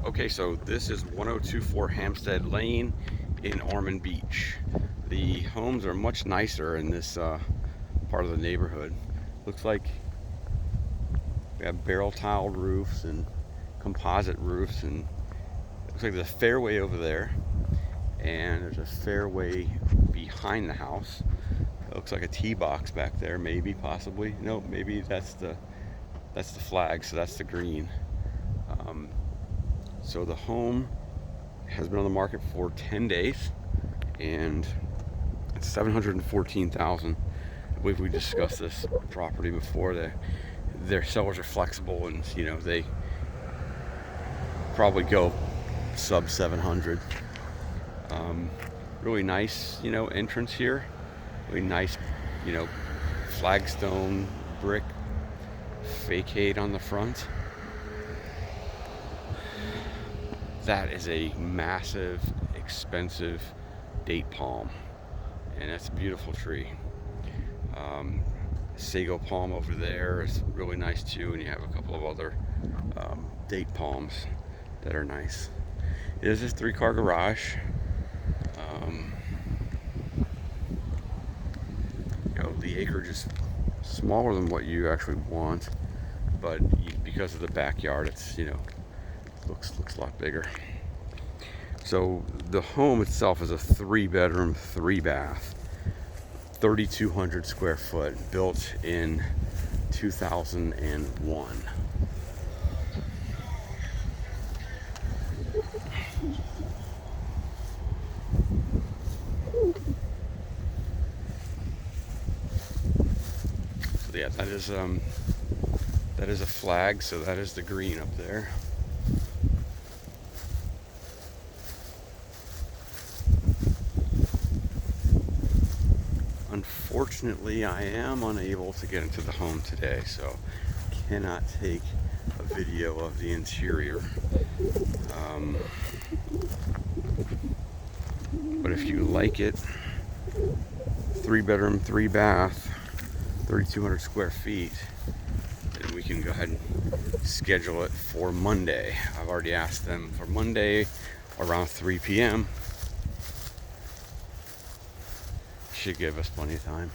Okay, so this is 1024 Hampstead Lane in Ormond Beach. The homes are much nicer in this part of the neighborhood. Looks like we have barrel tile roofs and composite roofs, and looks like there's a fairway over there, and there's a fairway behind the house. It looks like a tee box back there, maybe, possibly. No, maybe that's the flag, so that's the green. So the home has been on the market for 10 days, and it's $714,000. I believe we discussed this property before. Their sellers are flexible, and they probably go sub 700. Really nice, entrance here. Really nice, flagstone brick facade on the front. That is a massive, expensive date palm, and that's a beautiful tree. Sago palm over there is really nice too, and you have a couple of other date palms that are nice. It is a 3-car garage. The acreage is smaller than what you actually want, but because of the backyard, it's looks a lot bigger. So the home itself is a 3-bedroom, 3-bath, 3,200 square foot, built in 2001. So yeah, that is a flag, so that is the green up there. Unfortunately, I am unable to get into the home today, so cannot take a video of the interior. But if you like it, 3-bedroom, 3-bath, 3,200 square feet, then we can go ahead and schedule it for Monday. I've already asked them for Monday around 3 p.m. Should give us plenty of time.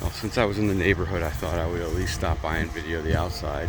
Well, since I was in the neighborhood, I thought I would at least stop by and video the outside.